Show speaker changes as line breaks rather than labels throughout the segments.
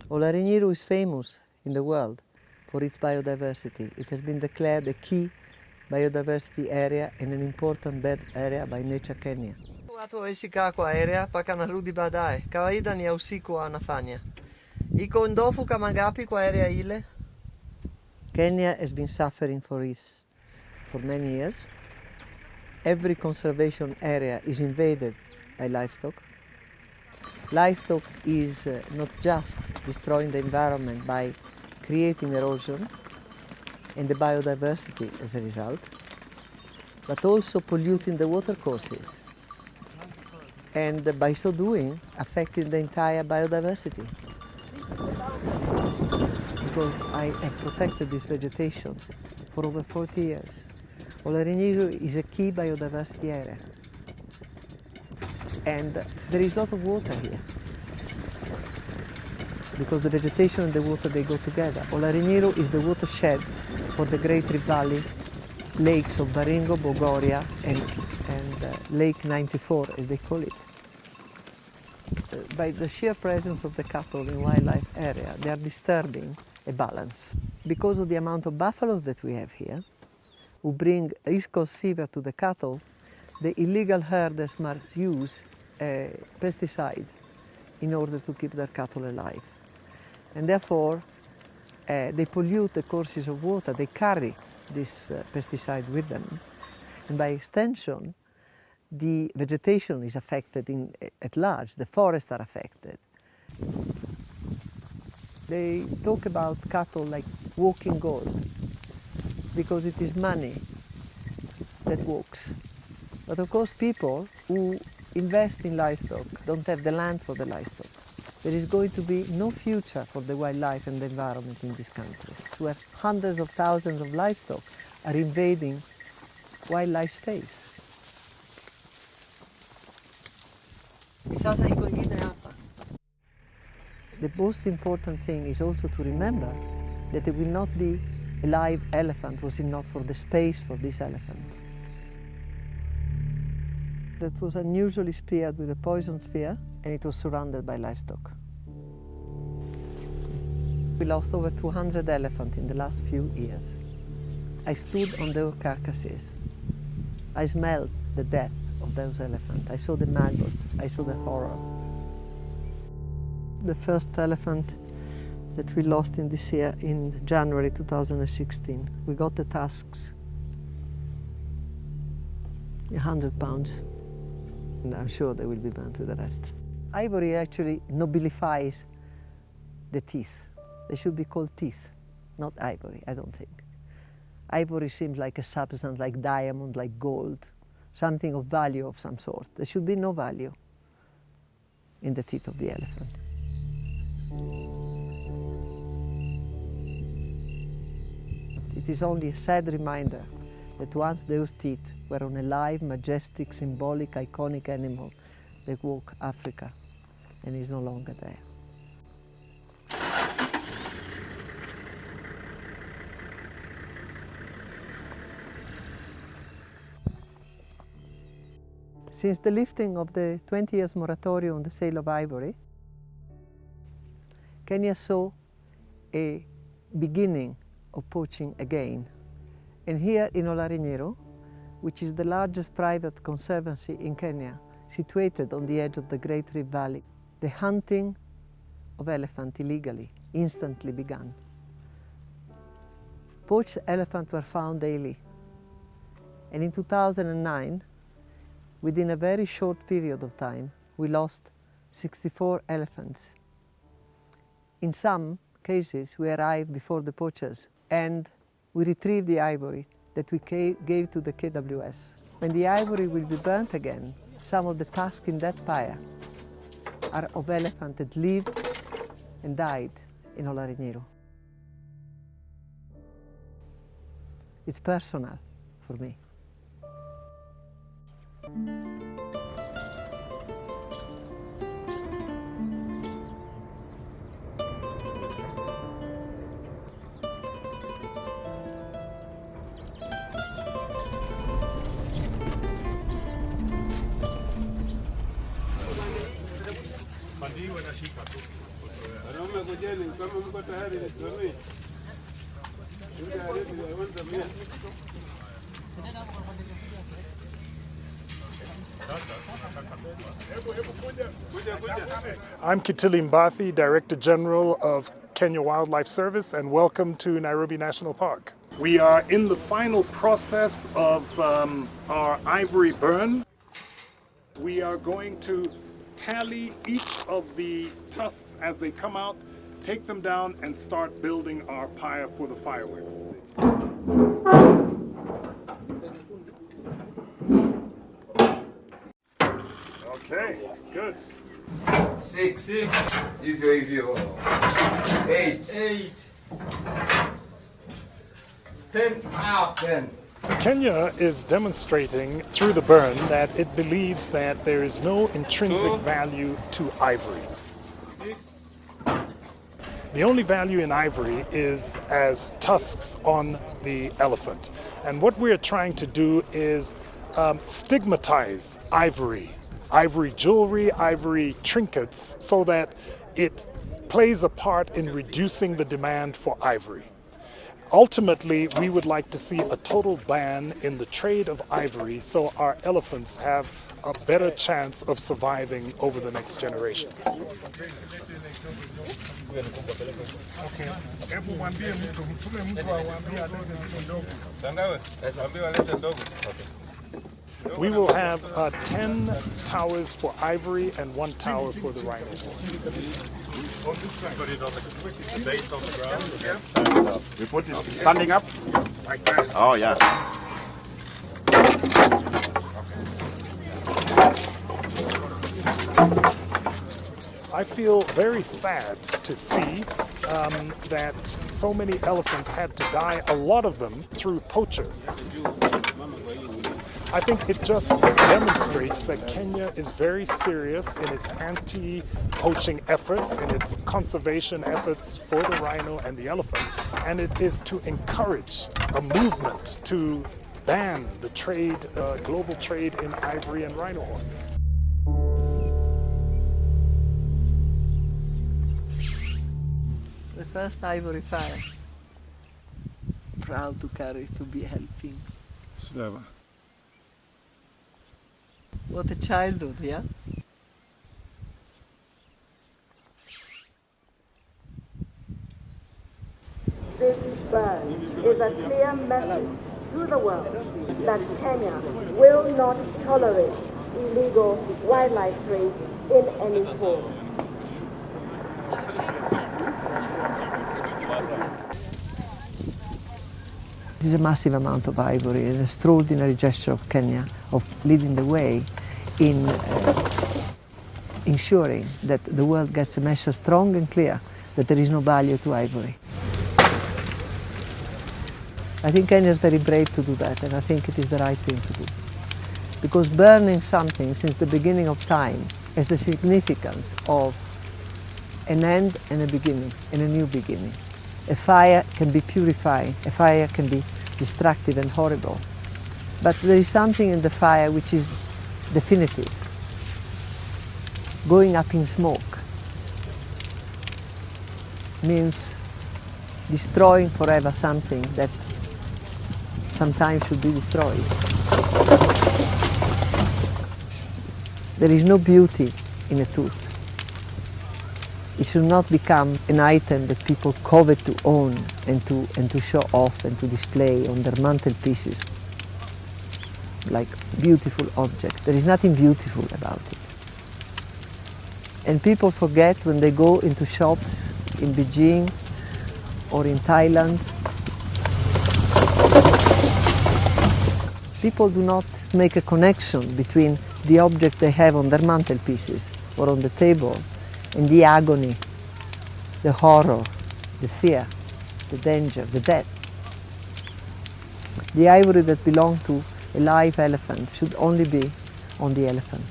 Olarinyiru is famous in the world for its biodiversity. It has been declared a key biodiversity area and an important bird area by Nature Kenya. Watu waishika kwa area paka narudi baadaye. Kawaida ni ya usiku wanafanya. Iko ndovu kama ngapi kwa area ile? Kenya has been suffering for many years. Every conservation area is invaded by livestock. Livestock is not just destroying the environment by creating erosion and the biodiversity as a result, but also polluting the watercourses and by so doing affecting the entire biodiversity. Because I have protected this vegetation for over 40 years. Olarinyiru is a key biodiversity area. And there is a lot of water here. Because the vegetation and the water, they go together. Olarinyiru is the watershed for the Great Rift Valley lakes of Baringo, Bogoria, and Lake 94, as they call it. By the sheer presence of the cattle in wildlife area, they are disturbing a balance. Because of the amount of buffaloes that we have here, who bring East Coast fever to the cattle, the illegal herders must use pesticides in order to keep their cattle alive. And therefore, they pollute the courses of water. They carry this pesticide with them. And by extension, the vegetation is affected at large. The forests are affected. They talk about cattle like walking gold because it is money that walks. But of course, people who invest in livestock don't have the land for the livestock. There is going to be no future for the wildlife and the environment in this country, where hundreds of thousands of livestock are invading wildlife space. The most important thing is also to remember that it will not be a live elephant was it not for the space for this elephant. That was unusually speared with a poison spear, and it was surrounded by livestock. We lost over 200 elephants in the last few years. I stood on those carcasses. I smelled the death of those elephants. I saw the maggots. I saw the horror. The first elephant that we lost in this year in January 2016, we got the tusks, 100 pounds. And I'm sure they will be burnt with the rest. Ivory actually nobilifies the teeth. They should be called teeth, not ivory, I don't think. Ivory seems like a substance like diamond, like gold, something of value of some sort. There should be no value in the teeth of the elephant. It is only a sad reminder that once those teeth were on a live, majestic, symbolic, iconic animal that walked Africa and is no longer there. Since the lifting of the 20 years moratorium on the sale of ivory, Kenya saw a beginning of poaching again. And here in Olarinyiru, which is the largest private conservancy in Kenya, situated on the edge of the Great Rift Valley, the hunting of elephant illegally instantly began. Poached elephants were found daily. And in 2009, within a very short period of time, we lost 64 elephants. In some cases, we arrived before the poachers and we retrieved the ivory that we gave to the KWS. When the ivory will be burnt again, some of the tusks in that pyre are of elephants that lived and died in Olarinyiru. It's personal for me.
I'm Kitili Mbathi, Director General of Kenya Wildlife Service, and welcome to Nairobi National Park. We are in the final process of our ivory burn. We are going to tally each of the tusks as they come out, take them down, and start building our pyre for the fireworks. Okay, good.
6, if you, 8, 10, 10.
Kenya is demonstrating through the burn that it believes that there is no intrinsic value to ivory. The only value in ivory is as tusks on the elephant. And what we're trying to do is stigmatize ivory jewelry, ivory trinkets, so that it plays a part in reducing the demand for ivory. Ultimately, we would like to see a total ban in the trade of ivory so our elephants have a better chance of surviving over the next generations. We will have 10 towers for ivory and 1 tower for the rhino.
Put it on the base on the ground. Yes. We put it standing up like that. Oh yeah.
I feel very sad to see that so many elephants had to die, a lot of them through poachers. I think it just demonstrates that Kenya is very serious in its anti-poaching efforts, in its conservation efforts for the rhino and the elephant, and it is to encourage a movement to ban the trade, global trade in ivory and rhino horn.
The first ivory fire. Proud to carry, to be helping.
Never.
What a childhood, yeah?
This burn is a clear message to the world that Kenya will not tolerate illegal wildlife trade in any form.
It is a massive amount of ivory, an extraordinary gesture of Kenya of leading the way in ensuring that the world gets a message strong and clear that there is no value to ivory. I think Kenya is very brave to do that, and I think it is the right thing to do. Because burning something since the beginning of time has the significance of an end and a beginning, and a new beginning. A fire can be purifying, a fire can be destructive and horrible, but there is something in the fire which is definitive, going up in smoke means destroying forever something that sometimes should be destroyed. There is no beauty in a tooth. It should not become an item that people covet to own and to show off and to display on their mantelpieces like beautiful objects. There is nothing beautiful about it. And people forget when they go into shops in Beijing or in Thailand. People do not make a connection between the object they have on their mantelpieces or on the table and the agony, the horror, the fear, the danger, the death. The ivory that belonged to a live elephant should only be on the elephant.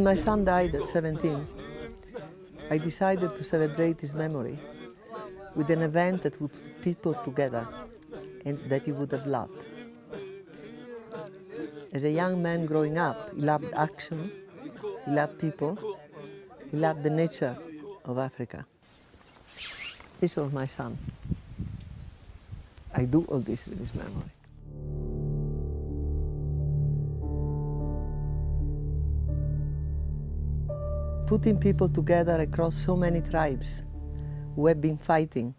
my son died at 17, I decided to celebrate his memory with an event that would put people together and that he would have loved. As a young man growing up, he loved action, he loved people, he loved the nature of Africa. This was my son. I do all this with his memory. Putting people together across so many tribes who have been fighting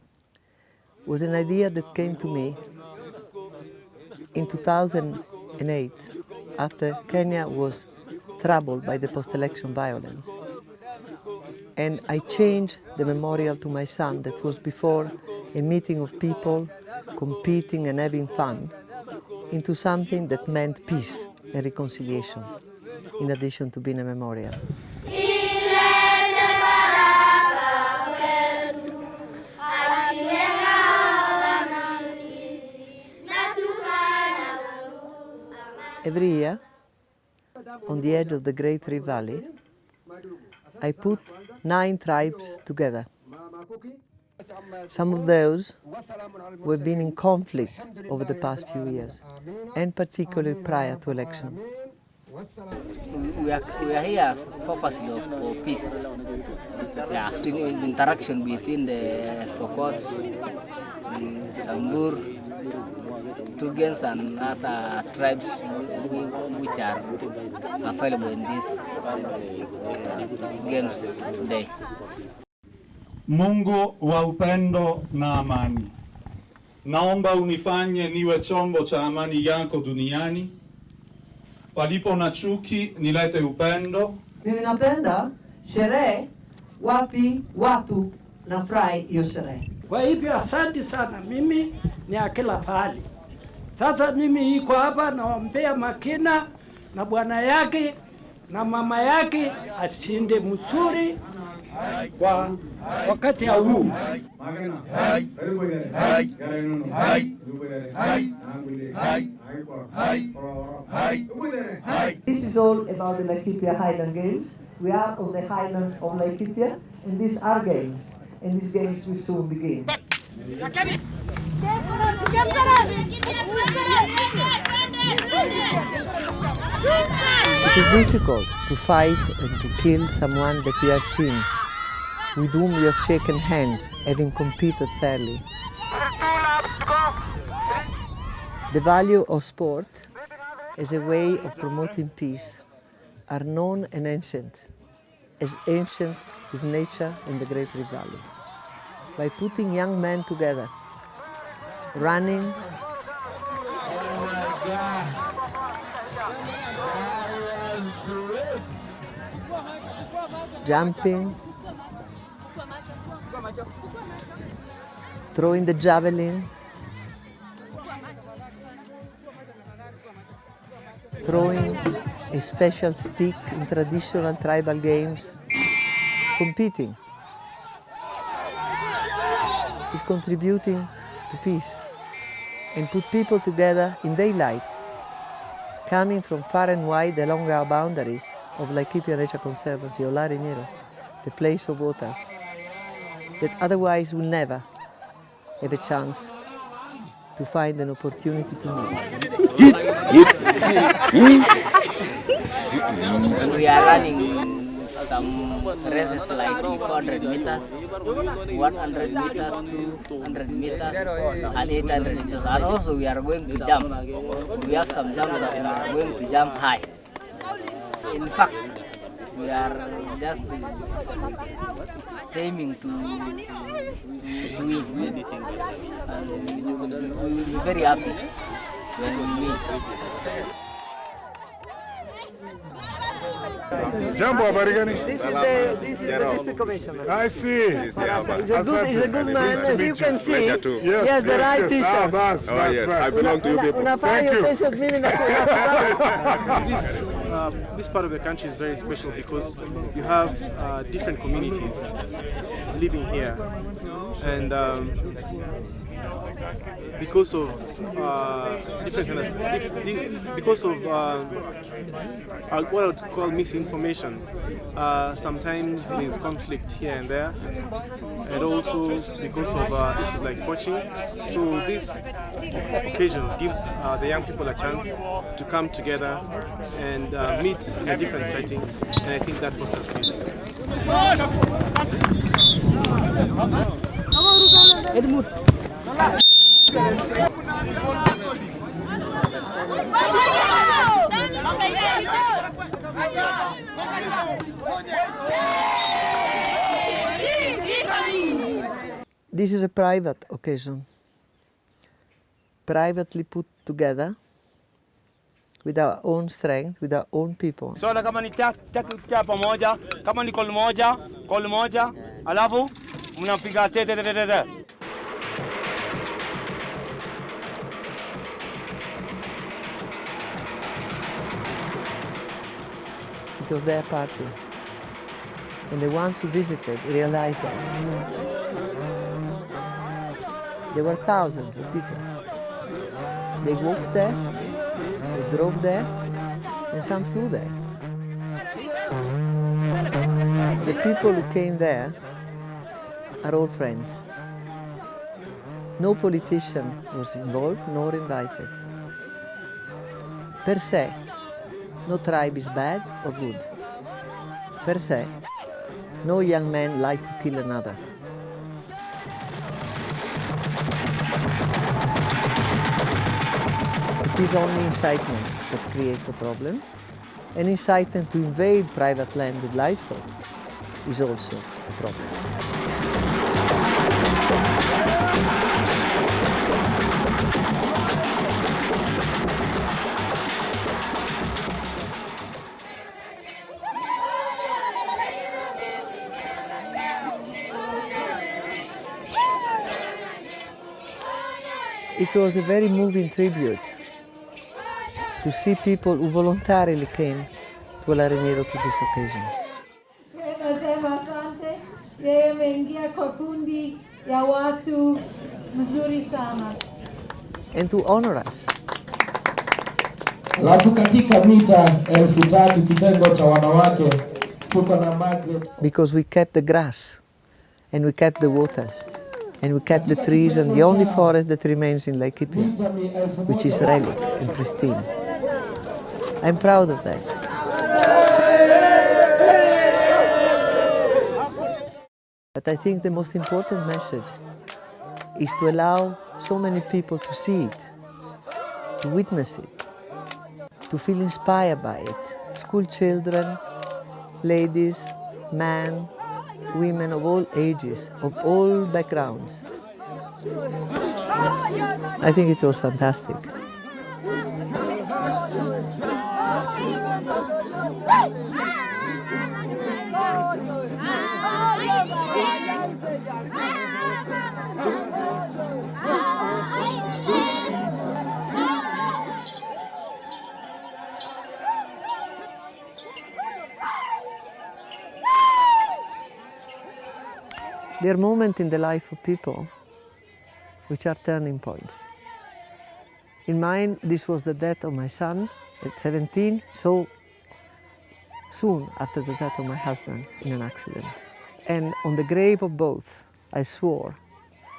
was an idea that came to me in 2008 after Kenya was troubled by the post-election violence. And I changed the memorial to my son that was before a meeting of people competing and having fun into something that meant peace and reconciliation, in addition to being a memorial. Every year, on the edge of the Great Rift Valley, I put 9 tribes together. Some of those who have been in conflict over the past few years, and particularly prior to election.
We are here purposely for peace. Yeah, the interaction between the Kokots, the Sambur, Tugans and other tribes which are available in these games today.
Mungu wa upendo na amani, naomba unifanye niwe chombo cha amani yako duniani. Palipo na chuki nilete upendo.
Mimi napenda sherehe wapi watu nafurahi hiyo sherehe.
Kwa hivyo asante sana, mimi ni akila pahali. Sasa mimi iko hapa naombea Makina na bwana yake na mama yake ashinde mzuri kwa wakati huu.
This is all about the Laikipia Highland Games. We are on the highlands of Laikipia, and these are games, and these games will soon begin. It is difficult to fight and to kill someone that you have seen, with whom you have shaken hands, having competed fairly. The value of sport as a way of promoting peace are known and ancient, as ancient is nature in the Great Rift Valley. By putting young men together, running, jumping, throwing the javelin, throwing a special stick in traditional tribal games, competing, is contributing to peace and put people together in daylight, coming from far and wide along our boundaries of Laikipia Nature Conservancy or Larinero, the place of waters, that otherwise will never have a chance to find an opportunity to meet.
We are running some races like 400 meters, 100 meters, 200 meters, and 800 meters. And also we are going to jump. We have some jumps that we are going to jump high. In fact, we are just aiming to win. And we will be very happy when we win.
Jambo, habari gani?
This is the district commissioner.
I see.
He's a good man, as you can see.
Yes,
he has the right t-shirt.
I belong to you people. Thank you.
This part of the country is very special because you have different communities living here. and because of because of what I would call misinformation, sometimes there's conflict here and there, and also because of issues like poaching. So this occasion gives the young people a chance to come together and meet in a different setting, and I think that fosters peace.
This is a private occasion, privately put together with our own strength, with our own people.
So kama ni tia pamoja, kama ni call moja, alafu mnapiga tete.
It was their party. And the ones who visited realized that. There were thousands of people. They walked there, they drove there, and some flew there. The people who came there are all friends. No politician was involved nor invited. Per se, no tribe is bad or good. Per se, no young man likes to kill another. It is only incitement that creates the problem, and incitement to invade private land with livestock is also a problem. It was a very moving tribute to see people who voluntarily came to Larinero to this occasion.
Nasema asante, yeye ameingia kwa kundi ya watu mzuri sana.
And to honor us.
Alafu katika mita 3,000 kitengo cha wanawake tuko na Margaret.
Because we kept the grass and we kept the waters. And we kept the trees and the only forest that remains in Laikipia, which is relic and pristine. I'm proud of that. But I think the most important message is to allow so many people to see it, to witness it, to feel inspired by it. School children, ladies, men, women of all ages, of all backgrounds. I think it was fantastic. There are moments in the life of people which are turning points. In mine, this was the death of my son at 17, so soon after the death of my husband in an accident. And on the grave of both, I swore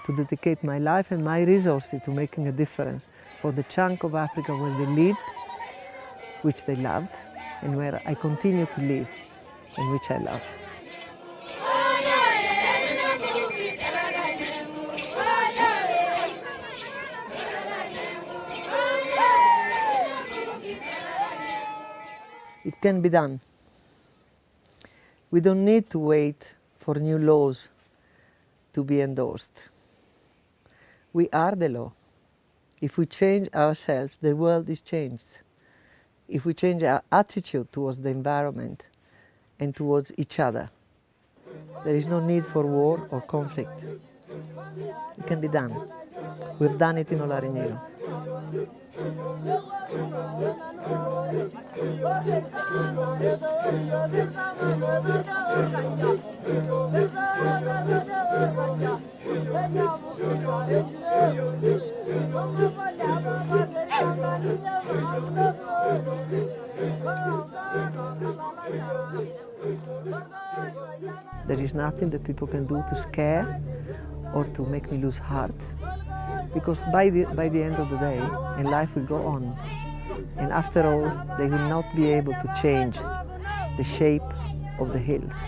to dedicate my life and my resources to making a difference for the chunk of Africa where they lived, which they loved, and where I continue to live, and which I love. It can be done. We don't need to wait for new laws to be endorsed. We are the law. If we change ourselves, the world is changed. If we change our attitude towards the environment and towards each other, there is no need for war or conflict. It can be done. We've done it in Olarinero. There is nothing that people can do to scare or to make me lose heart, because by the end of the day, and life will go on, and after all, they will not be able to change the shape of the hills.